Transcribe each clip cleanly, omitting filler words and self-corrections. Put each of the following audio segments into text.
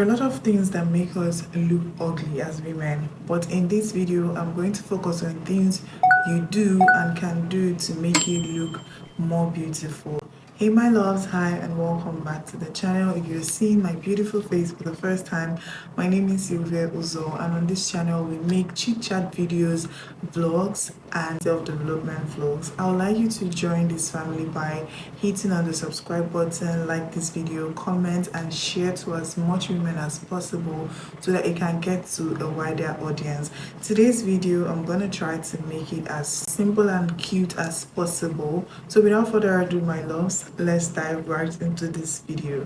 There are a lot of things that make us look ugly as women, but in this video, I'm going to focus on things you do and can do to make you look more beautiful. Hey my loves, hi and welcome back to the channel. If you're seeing my beautiful face for the first time, my name is Sylvia Uzo, and on this channel we make chit chat videos, vlogs and self-development vlogs. I would like you to join this family by hitting on the subscribe button, like this video, comment and share to as much women as possible so that it can get to a wider audience. Today's video, I'm gonna try to make it as simple and cute as possible. So without further ado, my loves, let's dive right into this video.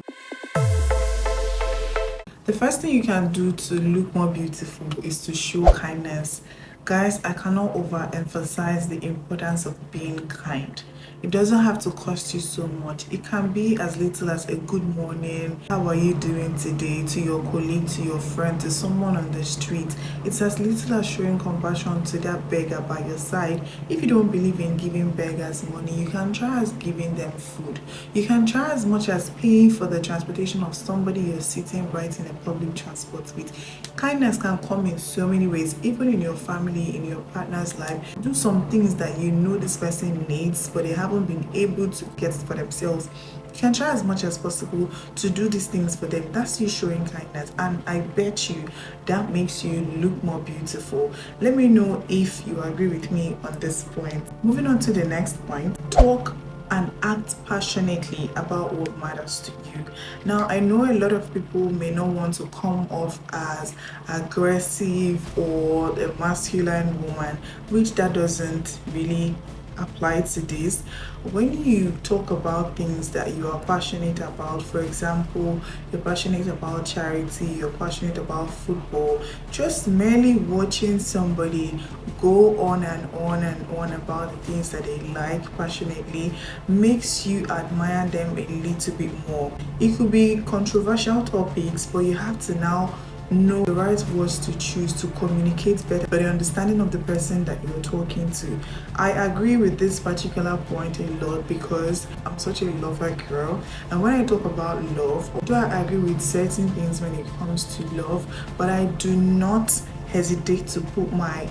The first thing you can do to look more beautiful is to show kindness. Guys, I cannot overemphasize the importance of being kind. It doesn't have to cost you so much. It can be as little as a good morning, how are you doing today, to your colleague, to your friend, to someone on the street. It's as little as showing compassion to that beggar by your side. If you don't believe in giving beggars money, you can try as giving them food. You can try as much as paying for the transportation of somebody you're sitting right in a public transport with. Kindness can come in so many ways, even in your family, in your partner's life. Do some things that you know this person needs, but they haven't been able to get it for themselves. You can try as much as possible to do these things for them. That's you showing kindness, and I bet you that makes you look more beautiful. Let me know if you agree with me on this point. Moving on to the next point, talk and act passionately about what matters to you. Now, I know a lot of people may not want to come off as aggressive or a masculine woman, which that doesn't really apply to this. When you talk about things that you are passionate about, for example, you're passionate about charity, you're passionate about football, just merely watching somebody go on and on and on about the things that they like passionately makes you admire them a little bit more. It could be controversial topics, but you have to now know the right words to choose to communicate better for the understanding of the person that you're talking to. I agree with this particular point a lot because I'm such a lover girl, and when I talk about love, do I agree with certain things when it comes to love, but I do not hesitate to put my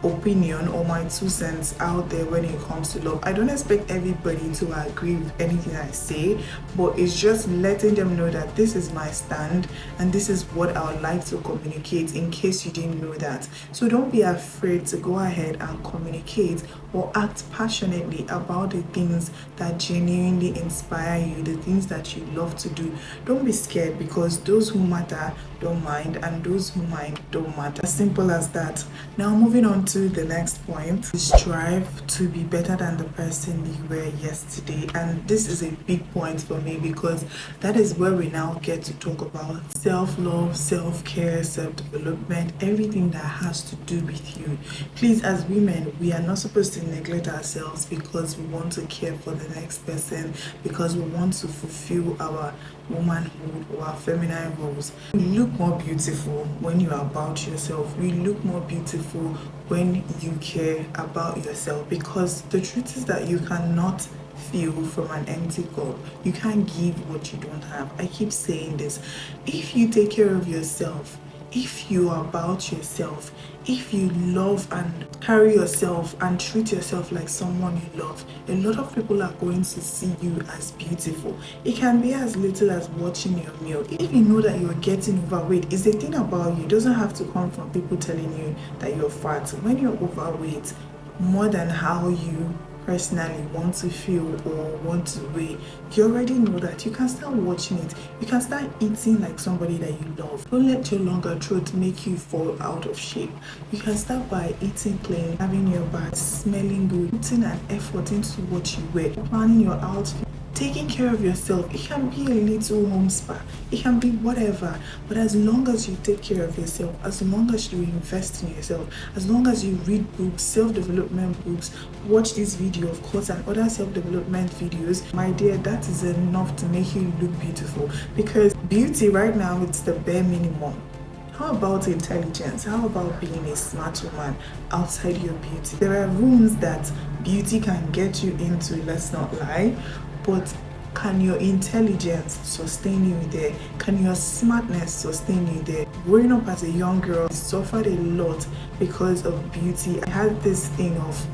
opinion or my 2 cents out there when it comes to love. I don't expect everybody to agree with anything I say, but it's just letting them know that this is my stand and this is what I would like to communicate in case you didn't know that. So don't be afraid to go ahead and communicate or act passionately about the things that genuinely inspire you, the things that you love to do. Don't be scared, because those who matter don't mind and those who mind don't matter. As simple as that. Now moving on to the next point, strive to be better than the person you were yesterday. And this is a big point for me because that is where we now get to talk about self-love, self-care, self-development, everything that has to do with you. Please, as women, we are not supposed to neglect ourselves because we want to care for the next person, because we want to fulfill our womanhood or our feminine roles. You look more beautiful when you are about yourself. You look more beautiful when you care about yourself, because the truth is that you cannot feel from an empty cup. You can't give what you don't have. I keep saying this. If you take care of yourself, if you are about yourself, if you love and carry yourself and treat yourself like someone you love, a lot of people are going to see you as beautiful. It can be as little as watching your meal. If you know that you're getting overweight, it's the thing about you. It doesn't have to come from people telling you that you're fat. When you're overweight, more than how you personally want to feel or want to weigh, you already know that. You can start watching it. You can start eating like somebody that you love. Don't let your longer throat make you fall out of shape. You can start by eating clean, having your bath smelling good, putting an effort into what you wear, planning your outfit, taking care of yourself. It can be a little home spa, it can be whatever, but as long as you take care of yourself, as long as you invest in yourself, as long as you read books, self-development books, watch this video of course and other self-development videos, my dear, that is enough to make you look beautiful. Because beauty right now, it's the bare minimum. How about intelligence? How about being a smart woman outside your beauty? There are rooms that beauty can get you into, let's not lie, but Can your intelligence sustain you there? Can your smartness sustain you there? Growing up as a young girl, I suffered a lot because of beauty. I had this thing of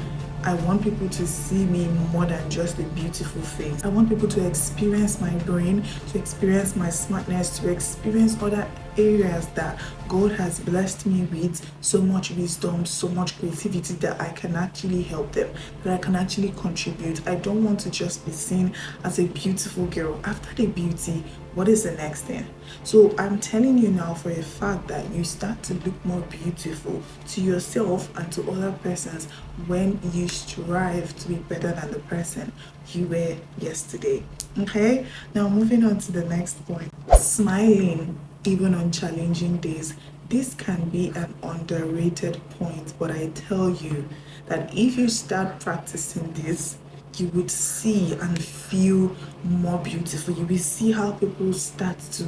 I want people to see me more than just a beautiful face. I want people to experience my brain, to experience my smartness, to experience other areas that God has blessed me with, so much wisdom, so much creativity, that I can actually help them, that I can actually contribute. I don't want to just be seen as a beautiful girl. After the beauty, what is the next thing? So I'm telling you now for a fact that you start to look more beautiful to yourself and to other persons when you strive to be better than the person you were yesterday. Okay, now moving on to the next point. Smiling even on challenging days. This can be an underrated point, but I tell you that if you start practicing this, you would see and feel more beautiful. You will see how people start to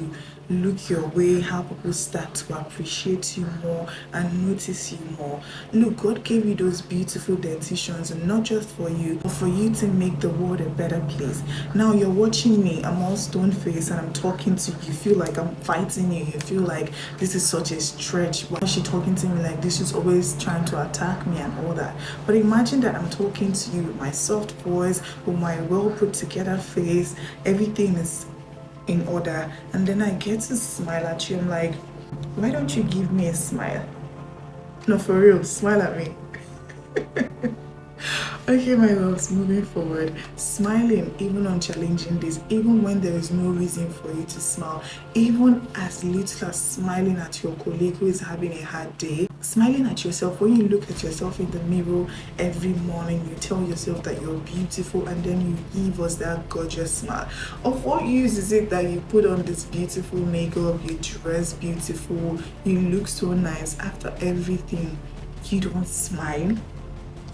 look your way, how people start to appreciate you more and notice you more. Look, God gave you those beautiful dentitions, and not just for you, but for you to make the world a better place. Now you're watching me, I'm all stone faced and I'm talking to you. You feel like I'm fighting you. You feel like this is such a stretch. Why is she talking to me like this? She's always trying to attack me and all that. But imagine that I'm talking to you with my soft voice, with my well put together face, everything is in order, and then I get to smile at you. I'm like, why don't you give me a smile? No, for real, smile at me. Okay, my loves, moving forward, smiling even on challenging days, even when there is no reason for you to smile, even as little as smiling at your colleague who is having a hard day, smiling at yourself. When you look at yourself in the mirror every morning, you tell yourself that you're beautiful, and then you give us that gorgeous smile. Of what use is it that you put on this beautiful makeup, you dress beautiful, you look so nice, after everything you don't smile?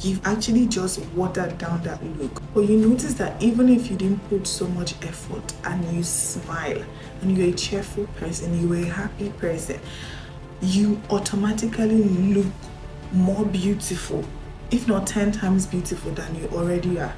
You've actually just watered down that look. But you notice that even if you didn't put so much effort and you smile and you're a cheerful person, you're a happy person, you automatically look more beautiful, if not 10 times beautiful than you already are.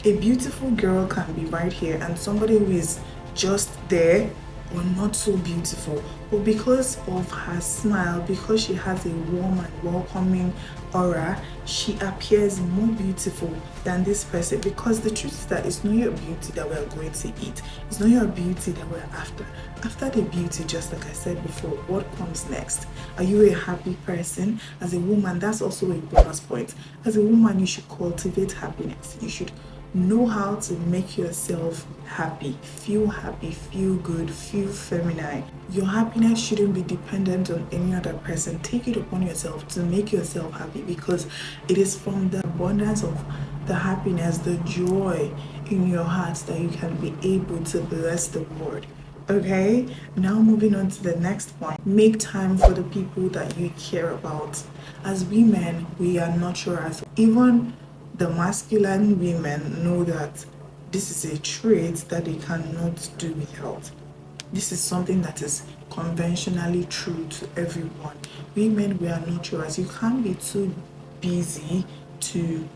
A beautiful girl can be right here and somebody who is just there or not so beautiful, but because of her smile, because she has a warm and welcoming aura, she appears more beautiful than this person. Because the truth is that it's not your beauty that we're going to eat, it's not your beauty that we're after. After the beauty, just like I said before, what comes next? Are you a happy person? As a woman, that's also a bonus point. As a woman, you should cultivate happiness. You should know how to make yourself happy, feel good, feel feminine. Your happiness shouldn't be dependent on any other person. Take it upon yourself to make yourself happy, because it is from the abundance of the happiness, the joy in your heart, that you can be able to bless the world. Okay, now moving on to the next point. Make time for the people that you care about. As women, we are nurturers. Even the masculine women know that this is a trait that they cannot do without. This is something that is conventionally true to everyone. Women, we are nurturers. You can't be too busy to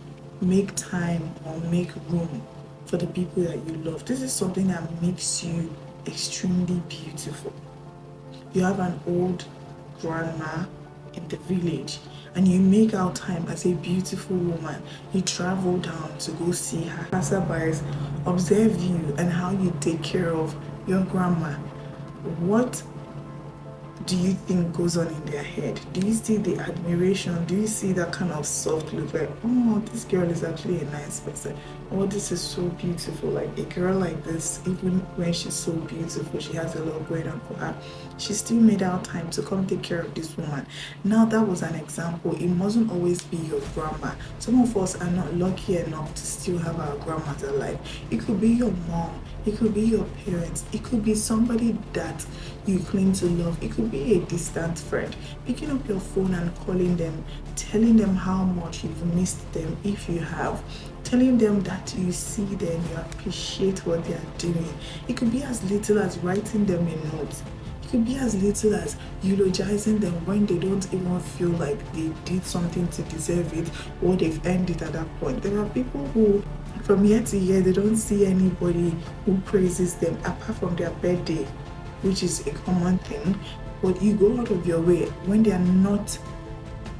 make time or make room for the people that you love. This is something that makes you extremely beautiful. You have an old grandma in the village and you make out time as a beautiful woman. You travel down to go see her. Passerbys observe you and how you take care of your grandma. What do you think goes on in their head? Do you see the admiration? Do you see that kind of soft look, like, oh, this girl is actually a nice person? Oh, this is so beautiful. Like, a girl like this, even when she's so beautiful, she has a lot going on for her, she still made out time to come take care of this woman. Now, that was an example. It mustn't always be your grandma. Some of us are not lucky enough to still have our grandmas alive. It could be your mom, it could be your parents, it could be somebody that you claim to love, it could be a distant friend. Picking up your phone and calling them, telling them how much you've missed them, if you have, telling them that you see them, you appreciate what they are doing. It could be as little as writing them a note. It could be as little as eulogizing them when they don't even feel like they did something to deserve it or they've earned it at that point. There are people who, from year to year, they don't see anybody who praises them apart from their birthday, which is a common thing. But you go out of your way when they are not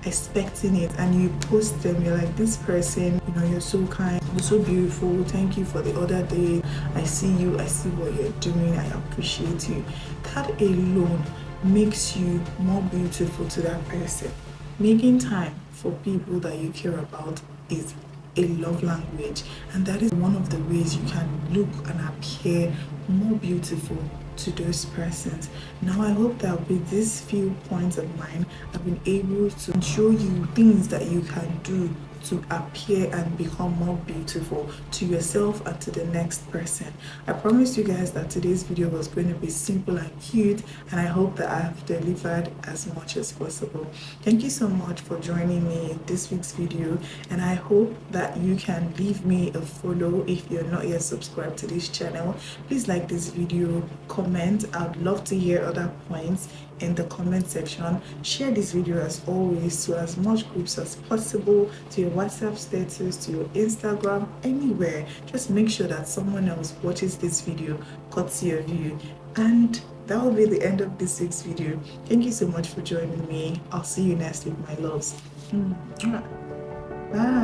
expecting it and you post them. You're like, this person, you're so kind, you're so beautiful, thank you for the other day, I see you, I see what you're doing, I appreciate you. That alone makes you more beautiful to that person. Making time for people that you care about is a love language, and that is one of the ways you can look and appear more beautiful to those persons. Now I hope that with these few points of mine, I've been able to show you things that you can do to appear and become more beautiful to yourself and to the next person. I promised you guys that today's video was going to be simple and cute, and I hope that I have delivered as much as possible. Thank you so much for joining me in this week's video, and I hope that you can leave me a follow if you're not yet subscribed to this channel. Please like this video, comment. I'd love to hear other points in the comment section. Share this video as always to as much groups as possible, to your WhatsApp status, to your Instagram, anywhere. Just make sure that someone else watches this video courtesy of you. And that will be the end of this week's video. Thank you so much for joining me. I'll see you next week, my loves. Bye.